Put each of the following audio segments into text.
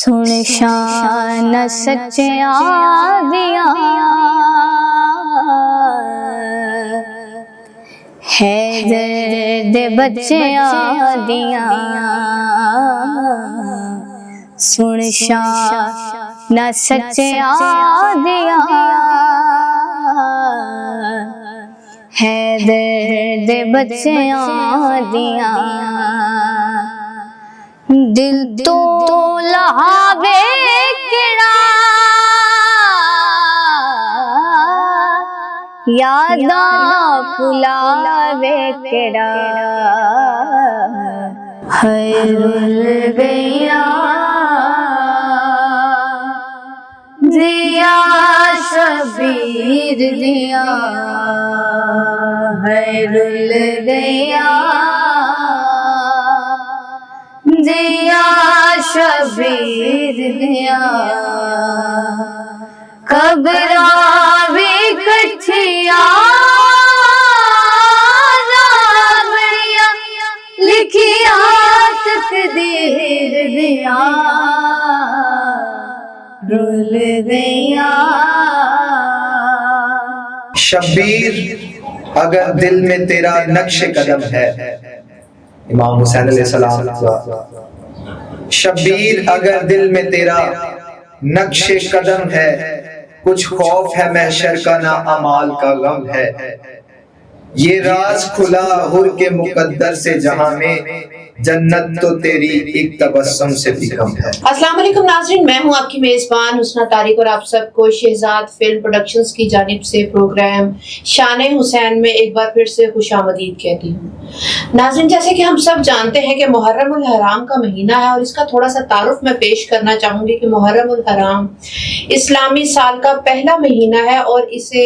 सुन शान सच्चे आदिया है दर्द बच्चे आदिया। सुन शान सच्चे आदिया है दर्द बच्चे आदिया। दिल तो लहावे किड़ा यादा फुलावे किड़ा है रुल गया दिया शबीर दिया है रुल गया दिया शबीर दिया। कब्रा भी कठिया बढ़िया लिखिया तकदीर दिया रुल गया। शब्बीर अगर दिल में तेरा नक्श कदम है, इमाम हुसैन अलैहिस्सलाम। शब्बीर अगर दिल में तेरा नक्श कदम है, कुछ खौफ है महशर का ना अमाल का गम है। ये राज खुला हुर के मुकद्दर से जहां में जन्नत तो तेरी एक तबस्सुम से भी कम है। अस्सलाम वालेकुम नाज़रीन, मैं हूं आपकी मेजबान हुस्ना तारिक और आप सबको शहजाद फिल्म प्रोडक्शंस की जानिब से प्रोग्राम शान हुसैन में एक बार फिर से खुशामदीद कहती हूं। नाज़रीन, जैसे कि हम सब जानते हैं कि मुहर्रम उल हराम का महीना है और इसका थोड़ा सा तारुफ मैं पेश करना चाहूंगी कि मुहर्रम उल हराम इस्लामी साल का पहला महीना है और इसे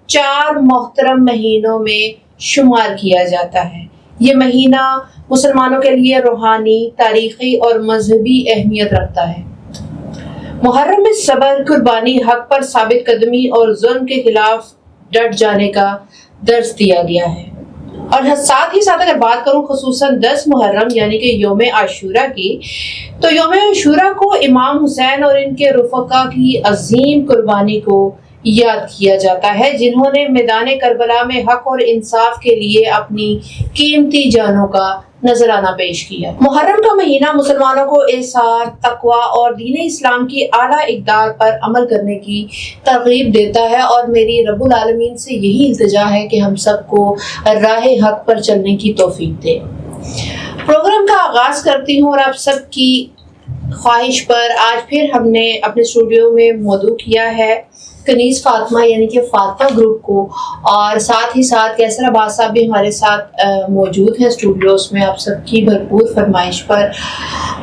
4 मोहतरम महीनों में शुमार किया जाता है। ये महीना मुसलमानों के लिए रूहानी, तारीखी और मजहबी अहमियत रखता है। मुहर्रम में सब्र, कुर्बानी, हक पर साबित कदमी और जुल्म के खिलाफ डट जाने का दर्स दिया गया है। और साथ ही साथ अगर बात करूं खुसूसन 10 मुहर्रम यानी कि यौम आशूरा की, तो यौम आशूरा को इमाम हुसैन और इनके रुफका की अजीम कुर्बानी को याद किया जाता है, जिन्होंने मैदान करबला में हक और इंसाफ के लिए अपनी कीमती जानों का नजराना पेश किया। मुहर्रम का महीना मुसलमानों को एसार, तकवा और दीन इस्लाम की आला इक़दार पर अमल करने की तरगीब देता है और मेरी रब्बुल आलमीन से यही इल्तिजा है कि हम सबको राह हक पर चलने की तौफीक दे। प्रोग्राम का आगाज करती हूँ और आप सबकी ख्वाहिश पर आज फिर हमने अपने स्टूडियो में मौजूद किया है कनीज़ फातिमा यानी कि फातिमा ग्रुप को, और साथ ही साथ कैसर अब्बास साहब भी हमारे साथ मौजूद हैं स्टूडियोज में आप सबकी भरपूर फरमाइश पर।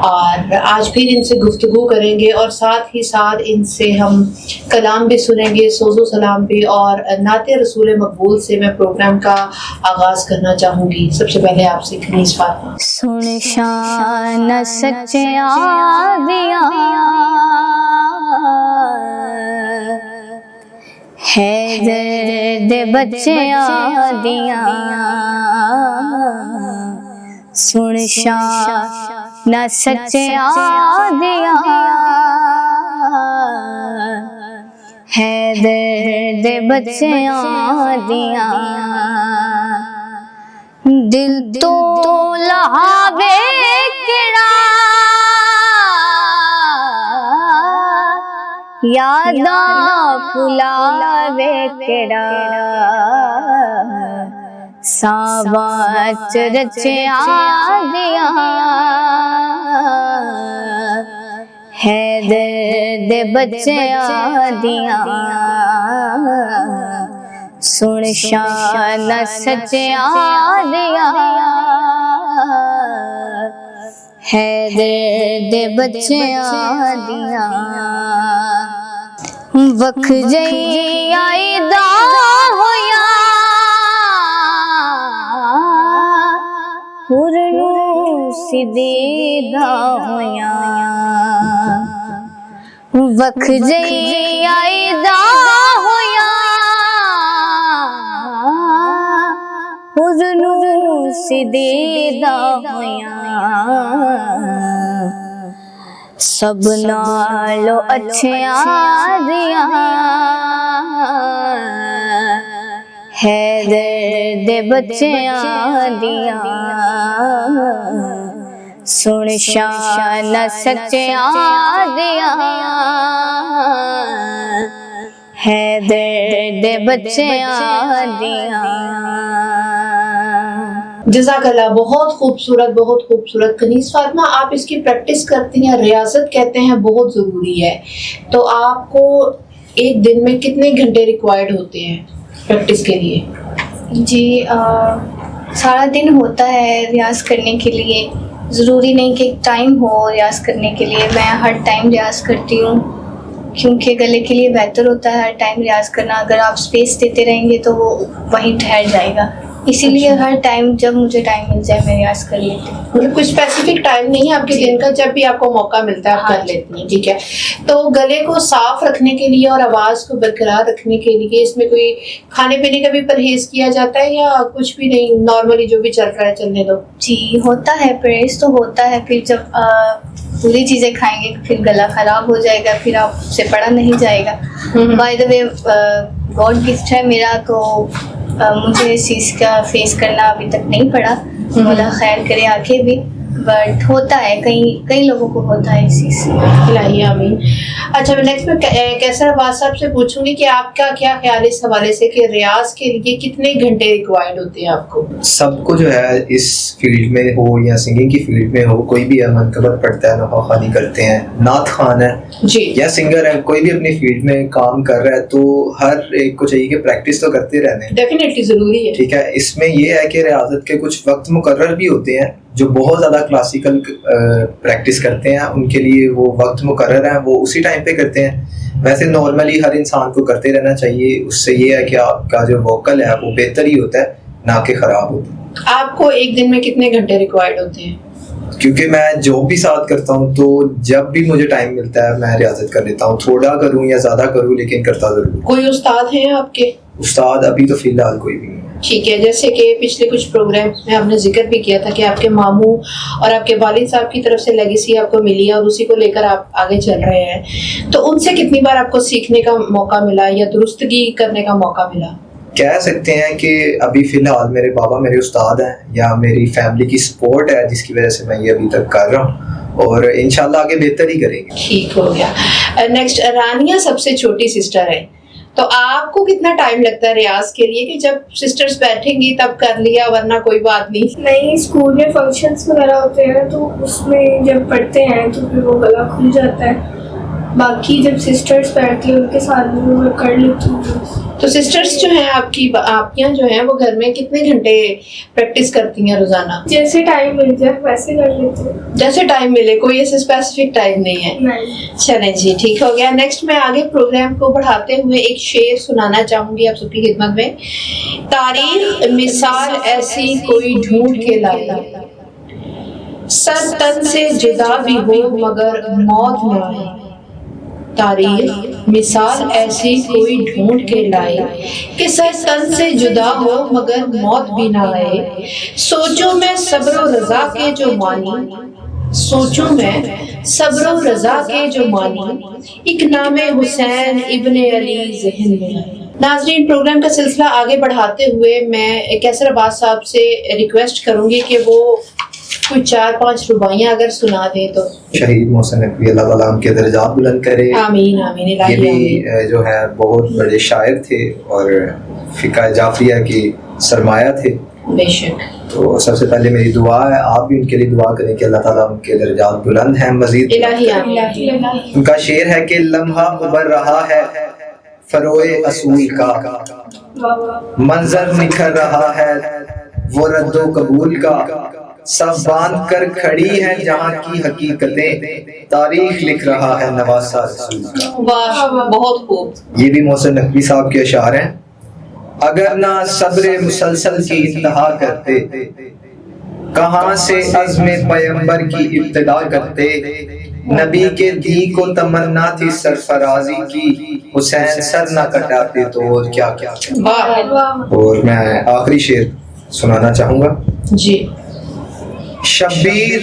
और आज फिर इनसे गुफ्तगू करेंगे और साथ ही साथ इनसे हम कलाम भी सुनेंगे, सोज़ो सलाम भी, और नाते रसूल मकबूल से मैं प्रोग्राम का आगाज़ करना चाहूँगी। सबसे पहले आपसे कनीज़ फातिमा। सुन शान सच्चे आदिया है दर्द बच्चे आदिया। सुन शान सच्चे आदिया है दर्द बच्चे आदिया। दिल तो लहावे किड़ा यादा फुलावे किड़ा साबाच रचे आदिया है दर्द बच्चे आदिया। सुन शान सच्चे आदिया है दर्द बच्चे आदिया। वख जई आईदा होया हुरनू सिदीदा होया। वख जई आईदा होया हुरनू सिदीदा होया। सब नालो अच्छिया दिया है दर्द बच्चिया दिया सुन शान सच्चिया दिया है दर्द बच्चिया दिया। जज़ाकल्लाह, बहुत खूबसूरत। कनीज़ फातिमा, आप इसकी प्रैक्टिस करती हैं, रियाजत कहते हैं बहुत ज़रूरी है, तो आपको एक दिन में कितने घंटे रिक्वायर्ड होते हैं प्रैक्टिस के लिए? जी सारा दिन होता है रियाज करने के लिए, ज़रूरी नहीं कि टाइम हो रियाज करने के लिए। मैं हर टाइम रियाज करती हूँ क्योंकि गले के लिए बेहतर होता है हर टाइम रियाज करना। अगर आप स्पेस देते रहेंगे तो वो वहीं ठहर जाएगा, इसीलिए हर टाइम जब मुझे टाइम मिल जाए मैं रियाज कर लेती हूँ। मतलब कुछ स्पेसिफिक टाइम नहीं है आपके दिन का, जब भी आपको मौका मिलता है आप कर लेती हैं, ठीक है। तो गले को साफ रखने के लिए और आवाज़ को बरकरार रखने के लिए इसमें कोई खाने पीने का भी परहेज किया जाता है या कुछ भी नहीं, नॉर्मली जो भी चल रहा है चलने दो? जी होता है, परहेज तो होता है। फिर जब पूरी चीज़ें खाएंगे फिर गला ख़राब हो जाएगा, फिर आपसे पढ़ा नहीं जाएगा। By the way God gift है मेरा, तो मुझे इस चीज़ का फेस करना अभी तक नहीं पड़ा, मौला खैर करे आगे भी, बट होता है, कई लोगों को होता है इस चीज़ से। इलाही आमीन। अच्छा, मैं नेक्स्ट में कैसर अब्बास साहब से पूछूंगी कि आपका क्या ख्याल है इस हवाले से कि रियाज के लिए कितने घंटे रिक्वायर्ड होते हैं आपको? सबको जो है इस फील्ड में हो या सिंगिंग की फील्ड में हो, कोई भी मनकबत पढ़ता है, नवाखानी करते हैं, नात खान है जी या सिंगर है, कोई भी अपनी फील्ड में काम कर रहा है, तो हर एक को चाहिए कि प्रैक्टिस तो करते रहने। डेफिनेटली ज़रूरी है, ठीक है। इसमें ये है कि रियाजत के कुछ वक्त मुकर्रर भी होते हैं, जो बहुत ज़्यादा क्लासिकल प्रैक्टिस करते हैं उनके लिए वो वक्त मुकर्रर है, वो उसी टाइम पे करते हैं। वैसे नॉर्मली हर इंसान को करते रहना चाहिए, उससे ये है कि आपका जो वोकल है वो बेहतर ही होता है, ना कि ख़राब होता है। आपको एक दिन में कितने घंटे रिक्वायर्ड होते हैं? क्योंकि मैं जो भी साथ करता हूँ तो जब भी मुझे टाइम मिलता है मैं रियाजत कर लेता हूँ, थोड़ा करूँ या ज़्यादा करूँ लेकिन करता ज़रूर। कोई उस्ताद हैं आपके? उस्ताद अभी तो फ़िलहाल कोई भी नहीं। ठीक है, जैसे कि पिछले कुछ प्रोग्राम में आपने जिक्र भी किया था कि आपके मामू और आपके वालिद साहब की तरफ से लेगेसी आपको मिली है और उसी को लेकर आप आगे चल रहे हैं, तो उनसे कितनी बार आपको सीखने का मौका मिला या दुरुस्तगी करने का मौका मिला? कह सकते हैं कि अभी फ़िलहाल मेरे बाबा मेरे उस्ताद हैं, या मेरी फैमिली की सपोर्ट है जिसकी वजह से मैं ये अभी तक कर रहा हूँ, और इंशाल्लाह आगे बेहतर ही करेंगे। ठीक हो गया। नेक्स्ट, रानिया सबसे छोटी सिस्टर है, तो आपको कितना टाइम लगता है रियाज के लिए कि जब सिस्टर्स बैठेंगी तब कर लिया वरना कोई बात नहीं? नहीं, स्कूल में फंक्शंस वगैरह होते हैं तो उसमें जब पढ़ते हैं तो फिर वो गला खुल जाता है। बाकी जब सिस्टर्स बैठती हैं उनके साथ भी मैं कर लेती हूँ। तो सिस्टर्स जो हैं आपकी जो हैं वो घर में कितने घंटे प्रैक्टिस करती हैं रोजाना? जैसे टाइम मिल जाए वैसे कर लेते हैं। जैसे टाइम मिले, कोई ऐसे स्पेसिफिक टाइम नहीं है? नहीं। चलें जी, ठीक हो गया। नेक्स्ट मैं आगे प्रोग्राम को बढ़ाते हुए एक शेर सुनाना चाहूंगी आप सबकी खिदमत में। तारीख मिसाल ऐसी कोई ढूंढ के लाए, सर तन से जुदा भी हो मगर मौत न आए। तारीख मिसाल ऐसी कोई ढूंढ के लाए कि सर तन से जुदा हो मगर मौत भी ना आए। सोचो मैं सब्र रजा के जो मानी, सोचो मैं सब्र रजा के जो मानी, एक नामे हुसैन इब्ने अली ज़हन में आए। नाज़रीन, प्रोग्राम का सिलसिला आगे बढ़ाते हुए मैं कैसर अब्बास साहब से रिक्वेस्ट करूंगी कि वो कुछ 4-5 रुबाइयाँ अगर सुना दे तो। शहीद मोहसिन नकवी अल्लाह ताला उनके दर्जात बुलंद करे। आमीन आमीन। ये भी जो है बहुत बड़े शायर थे और फ़िक़्ह जाफ़रिया की सरमाया थे। बेशक। तो सबसे पहले मेरी दुआ है, आप भी उनके लिए दुआ करें कि अल्लाह ताला उनके दर्जात बुलंद हैं मज़ीद। इलाही आमीन। उनका शेर है कि लम्हा उबर रहा है फरोए असूल का, मंजर निखर रहा है वो रद्दो कबूल का, सब बांध कर खड़ी है जहाँ की हकीकतें, तारीख लिख रहा है नवासा रसूल का। वाह, बहुत खूब। ये भी मोहसिन नकवी साहब के अशार हैं। अगर ना सब्र मुसलसल की इंतहा करते, कहाँ से अज़्म पैगंबर की इब्तिदा करते, नबी के दी को तमन्ना थी सरफराजी की, हुसैन सर ना कटाते तो और क्या क्या। वाह। और मैं आखिरी शेर सुनाना चाहूंगा जी। शब्बीर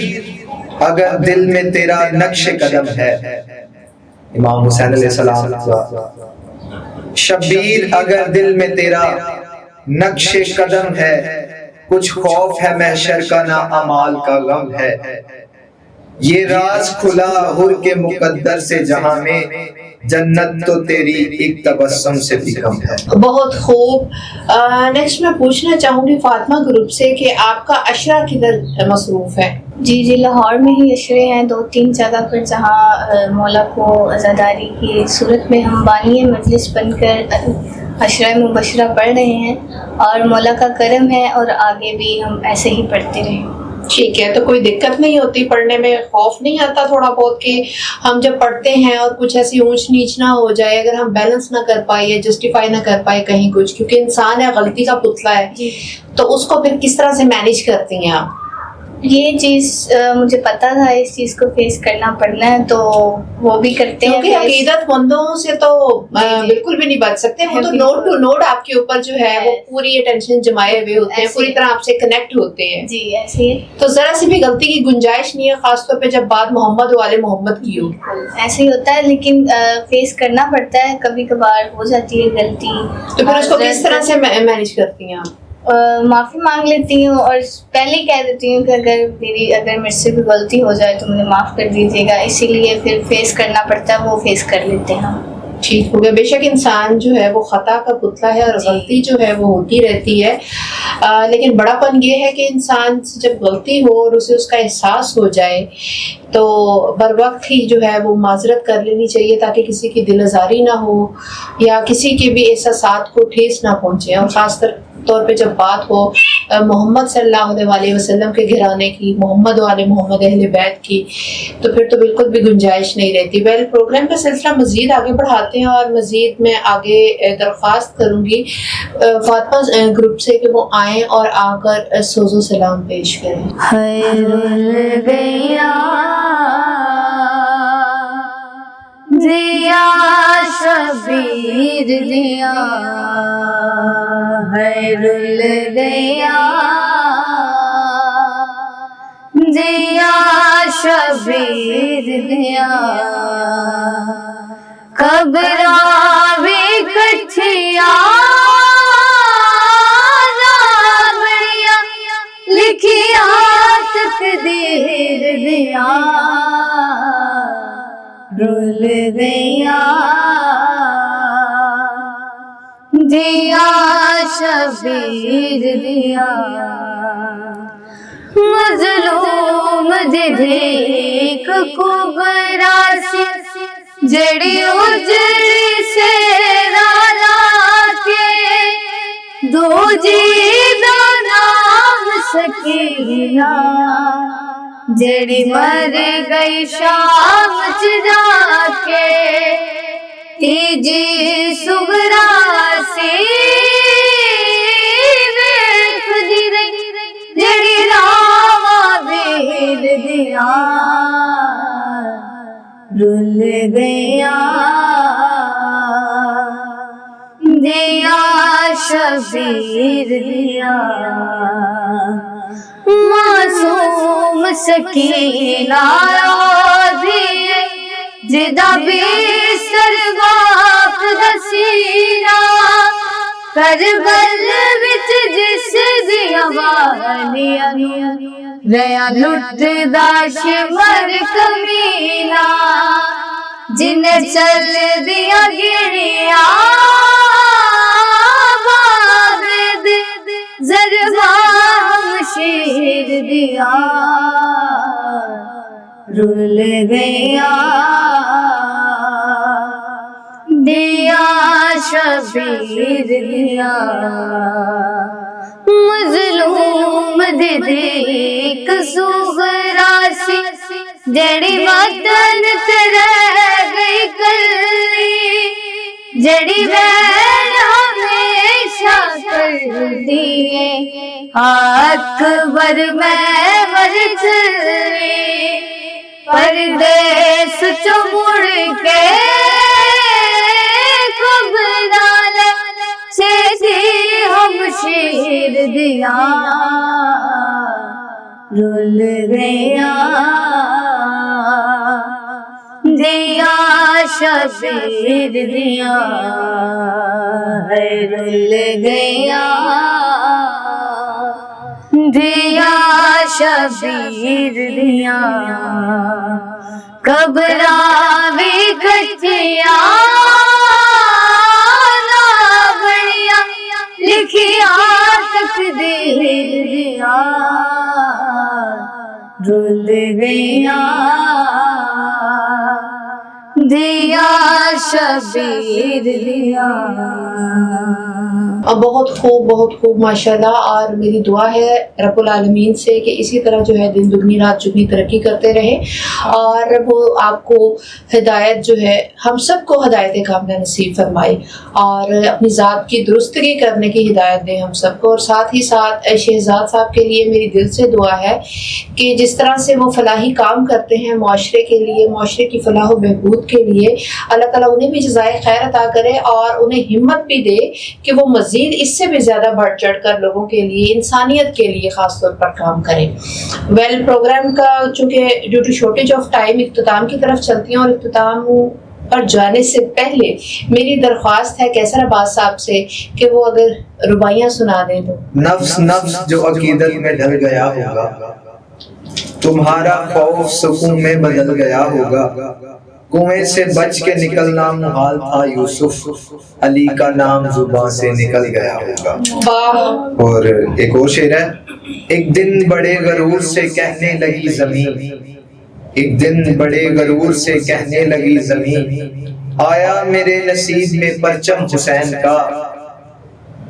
अगर दिल में तेरा नक्श कदम है, इमाम हुसैन अलैहिस्सलाम। शब्बीर अगर दिल में तेरा नक्श कदम है, कुछ खौफ है महशर का ना अमाल का गम है। ये राज खुला हुर के मुकद्दर से जहां में, जन्नत तो तेरी एक तबस्सुम से भी कम है। बहुत खूब। नेक्स्ट मैं पूछना चाहूंगी फातिमा ग्रुप से कि आपका अशरा किधर मसरूफ है? जी, लाहौर में ही अशरे हैं 2-3 जगह पर, जहाँ मौला को अज़ादारी की सूरत में हम बानी मजलिस बनकर अशरा मुबशरा पढ़ रहे हैं, और मौला का करम है और आगे भी हम ऐसे ही पढ़ते रहें। ठीक है, तो कोई दिक्कत नहीं होती पढ़ने में? खौफ नहीं आता थोड़ा बहुत कि हम जब पढ़ते हैं और कुछ ऐसी ऊंच नीच ना हो जाए, अगर हम बैलेंस ना कर पाए या जस्टिफाई ना कर पाए कहीं कुछ, क्योंकि इंसान है, गलती का पुतला है, तो उसको फिर किस तरह से मैनेज करती हैं आप? ये चीज़ मुझे पता था, इस चीज़ को फेस करना पड़ना है, तो वो भी करते हैं। क्योंकि अकीदतमंदों से तो बिल्कुल भी नहीं बच सकते, वो तो नोड टू नोड आपके ऊपर जो है वो पूरी अटेंशन जमाए हुए होते हैं, पूरी तरह आपसे कनेक्ट होते हैं। जी, ऐसे ही। तो जरा सी भी गलती की गुंजाइश नहीं है, खासतौर पे जब बात मोहम्मद वाले मोहम्मद की हो। ऐसे ही होता है, लेकिन फेस करना पड़ता है, कभी कभार हो जाती है गलती। तो फिर उसको किस तरह से मैनेज करती हैं आप? माफ़ी मांग लेती हूँ और पहले ही कह देती हूँ कि अगर मेरे से भी गलती हो जाए तो मुझे माफ़ कर दीजिएगा, इसीलिए फिर फेस करना पड़ता है, वो फेस कर लेते हैं हम। ठीक हो गया। बेशक इंसान जो है वो खता का पुतला है और गलती जो है वो होती रहती है, लेकिन बड़ापन ये है कि इंसान से जब गलती हो और उसे उसका एहसास हो जाए तो बर वक्त ही जो है वो माजरत कर लेनी चाहिए, ताकि किसी की दिल आज़ारी ना हो या किसी के भी एहसासात को ठेस ना पहुँचे। और ख़ास तौर पे जब बात हो मोहम्मद सल्लल्लाहु अलैहि वसल्लम के घराने की, मोहम्मद वाले मोहम्मद अहले बैत की, तो फिर तो बिल्कुल भी गुंजाइश नहीं रहती। वेल, प्रोग्राम का सिलसिला मज़ीद आगे बढ़ाते हैं और मज़ीद मैं आगे दरख्वास्त करूँगी फातिमा ग्रुप से कि वो आएँ और आकर सोज़ो सलाम पेश करें। खैरुल गया दिया शबीर दिया, खैरुल गया दिया शबीर दिया, कब्रा भी कठिया लिखिया तकदीर दिया, रुल गया दिया शबीर दिया, मजलूम देख कुबरा सी जड़ी उजड़ी से राला के, दो जी दो नाम सकीना जड़ी मर गई शाम जाके, तीजी सुगरा सी जड़ी रावा बेर दिया, रुल गया दिया शबीर दिया, मासूम सकीना दिए जिदा भी सरवाप दसीना, करबल विच जिस दिया वालिया रया लुटदा शिमर कमीना, जिन्हें चल दिया गिरिया जरवा शेर दिया, रुल गया दिया शबीर दिया, मजलूम देख सुगरा सी जड़ी वतन रह गई कली, जड़ी वैन हमेशा कर दिए अकबर में वरचली, परदेस चो मुड़ के खबराल से थी हम शेर दिया, रुल गया दिया शबीर दिया है, रुल गया दिया शबीर दिया, कबरावे कचिया बढ़िया लिखिया तकदीर दिया, रुल गया दिया शबीर दिया। और बहुत खूब माशाल्लाह। और मेरी दुआ है रब्बुल आलमीन से कि इसी तरह जो है दिन दुगनी रात चुगनी तरक्की करते रहे और वो आपको हिदायत जो है, हम सबको हिदायत कामिला नसीब फरमाए और अपनी ज़ात की दुरुस्तगी करने की हिदायत दे हम सबको। और साथ ही साथ शहजाद साहब के लिए मेरी दिल से दुआ है कि जिस तरह से वो फलाही काम करते हैं माशरे के लिए, माशरे की फलाह व बहबूद के लिए, अल्लाह ताला उन्हें भी जज़ाए खैर अता करे और उन्हें हिम्मत भी दे कि वो मज़ीद इससे भी ज़्यादा बढ़ चढ़ कर लोगों के लिए, इंसानियत के लिए ख़ास तौर पर काम करें। वेल, प्रोग्राम का चूँकि due to shortage of time इख्तिताम की तरफ चलती हैं और इख्तिताम पर जाने से पहले मेरी दरख्वास्त है कैसर अब्बास साहब से कि वो अगर रुबाइयाँ सुना दें तो। नफ्स नफ्स जो अकीदत में ढल गया होगा, तुम्हारा खौफ सुकून में बदल गया होगा, कुएं से बच के निकलना मुहाल था यूसुफ, अली का नाम जुबान से निकल गया होगा। और एक और शेर है, एक दिन बड़े गरूर से कहने लगी जमीन, एक दिन बड़े गरूर से कहने लगी जमीन, आया मेरे नसीब में परचम हुसैन का,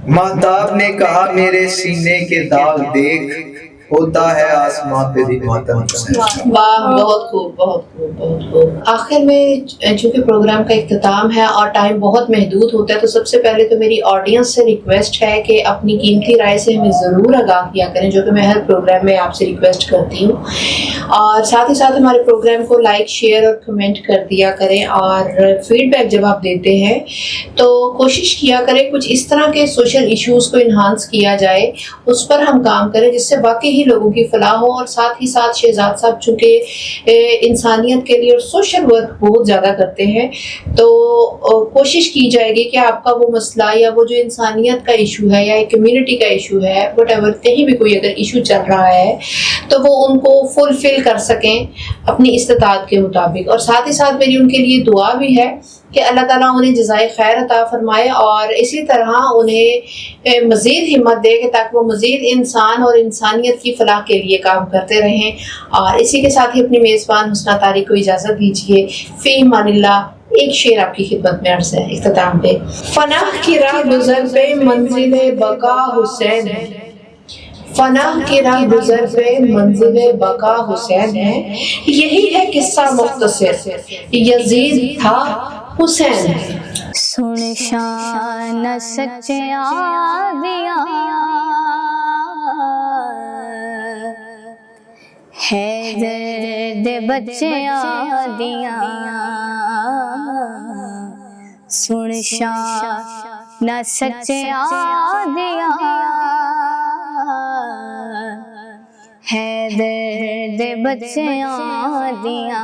महताब ने कहा मेरे सीने के दाग देख, होता है आसमां पे भी मातम हुसैन। वाह, बहुत खूब, बहुत खूब, बहुत खूब। आखिर में चूंकि प्रोग्राम का इख्तिताम है और टाइम बहुत महदूद होता है, तो सबसे पहले तो मेरी ऑडियंस से रिक्वेस्ट है कि अपनी कीमती राय से हमें ज़रूर आगाह किया करें, जो कि मैं हर प्रोग्राम में आपसे रिक्वेस्ट करती हूँ। और साथ ही साथ हमारे प्रोग्राम को लाइक, शेयर और कमेंट कर दिया करें। और फीडबैक जब आप देते हैं तो कोशिश किया करें कुछ इस तरह के सोशल इश्यूज़ को इन्हांस किया जाए, उस पर हम काम करें जिससे वाकई लोगों की फलाह हो। और साथ ही साथ शहजाद साहब चूँकि इंसानियत के लिए और सोशल वर्क बहुत ज़्यादा करते हैं, तो कोशिश की जाएगी कि आपका वो मसला या वो जो इंसानियत का इशू है या एक कम्युनिटी का इशू है, व्हाटएवर, कहीं भी कोई अगर इशू चल रहा है तो वो उनको फुलफिल कर सकें अपनी इस्तिताअत के मुताबिक। और साथ ही साथ मेरी उनके लिए दुआ भी है कि अल्लाह ताला उन्हें जज़ाए खैर अता फरमाए और इसी तरह उन्हें मज़ीद हिम्मत दे कि ताकि वो मज़ीद इंसान और इंसानियत की फलाह के लिए काम करते रहें। और इसी के साथ ही अपनी मेज़बान हुस्ना तारिक को इजाज़त दीजिए। फ़ी अमानिल्लाह। एक शेर आपकी खिदमत में अर्ज़ है इख्तिताम पे। फनाह की राह गुज़र पे मंजिल बका हुसैन है, फनाह की राह गुज़र पे मंजिल बका हुसैन है, यही है किस्सा मुख्तसर, यजीद था हुसैन है। सुन शान सच्चे आदिया है दर्द बच्चे आदिया, सुन शान सच्चे आदिया है दर्द बच्चे आदिया।